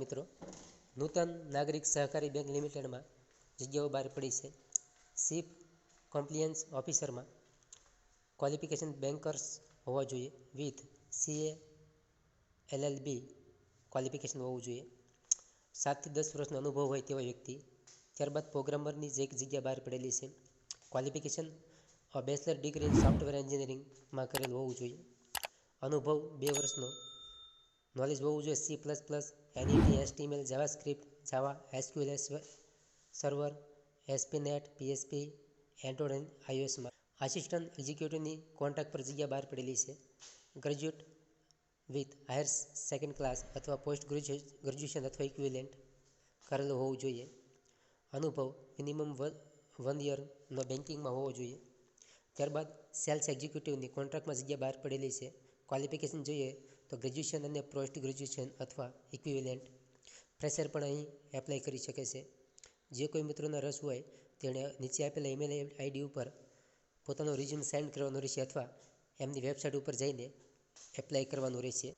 મિત્રો, નૂતન નાગરિક સહકારી બેંક લિમિટેડમાં જગ્યાઓ બહાર પડી છે. ચીફ કોમ્પ્લાયન્સ ઓફિસરમાં ક્વોલિફિકેશન બેન્કર્સ હોવા જોઈએ વિથ CA LLB ક્વોલિફિકેશન હોવું જોઈએ. 7 થી 10 વર્ષનો અનુભવ હોય તેવા વ્યક્તિ. ત્યારબાદ પ્રોગ્રામરની એક જગ્યા બહાર પડેલી છે. Qualification bachelor degree in software એન્જિનિયરિંગમાં કરેલું હોવું જોઈએ. અનુભવ 2 વર્ષનો. નોલેજ હોવું જોઈએ C++, NET, HTML, જાવાસ્ક્રિપ્ટ, જાવા, SQL server, ASP.NET, PHP, Android અને iOSમાં. આસિસ્ટન્ટ એક્ઝિક્યુટિવની કોન્ટ્રાક્ટ પર જગ્યા બહાર પડેલી છે. Graduate with higher second class અથવા પોસ્ટ ગ્રેજ્યુએશન અથવા ઇક્વિવેલન્ટ કરેલું હોવું જોઈએ. અનુભવ મિનિમમ 1 યરનો બેન્કિંગમાં હોવો જોઈએ. ત્યારબાદ સેલ્સ એક્ઝિક્યુટિવની કોન્ટ્રાક્ટમાં જગ્યા બહાર પડેલી છે. ક્વોલિફિકેશન જોઈએ તો ગ્રેજ્યુએશન અને પોસ્ટ ગ્રેજ્યુએશન અથવા ઇક્વિવેલન્ટ. ફ્રેશર પણ અહીં એપ્લાય કરી શકે છે. જે કોઈ મિત્રોને રસ હોય તેણે નીચે આપેલા ઈમેલ ID ઉપર પોતાનો રિઝ્યુમ સેન્ડ કરવાનો રહેશે અથવા એમની વેબસાઇટ ઉપર જઈને એપ્લાય કરવાનું રહેશે.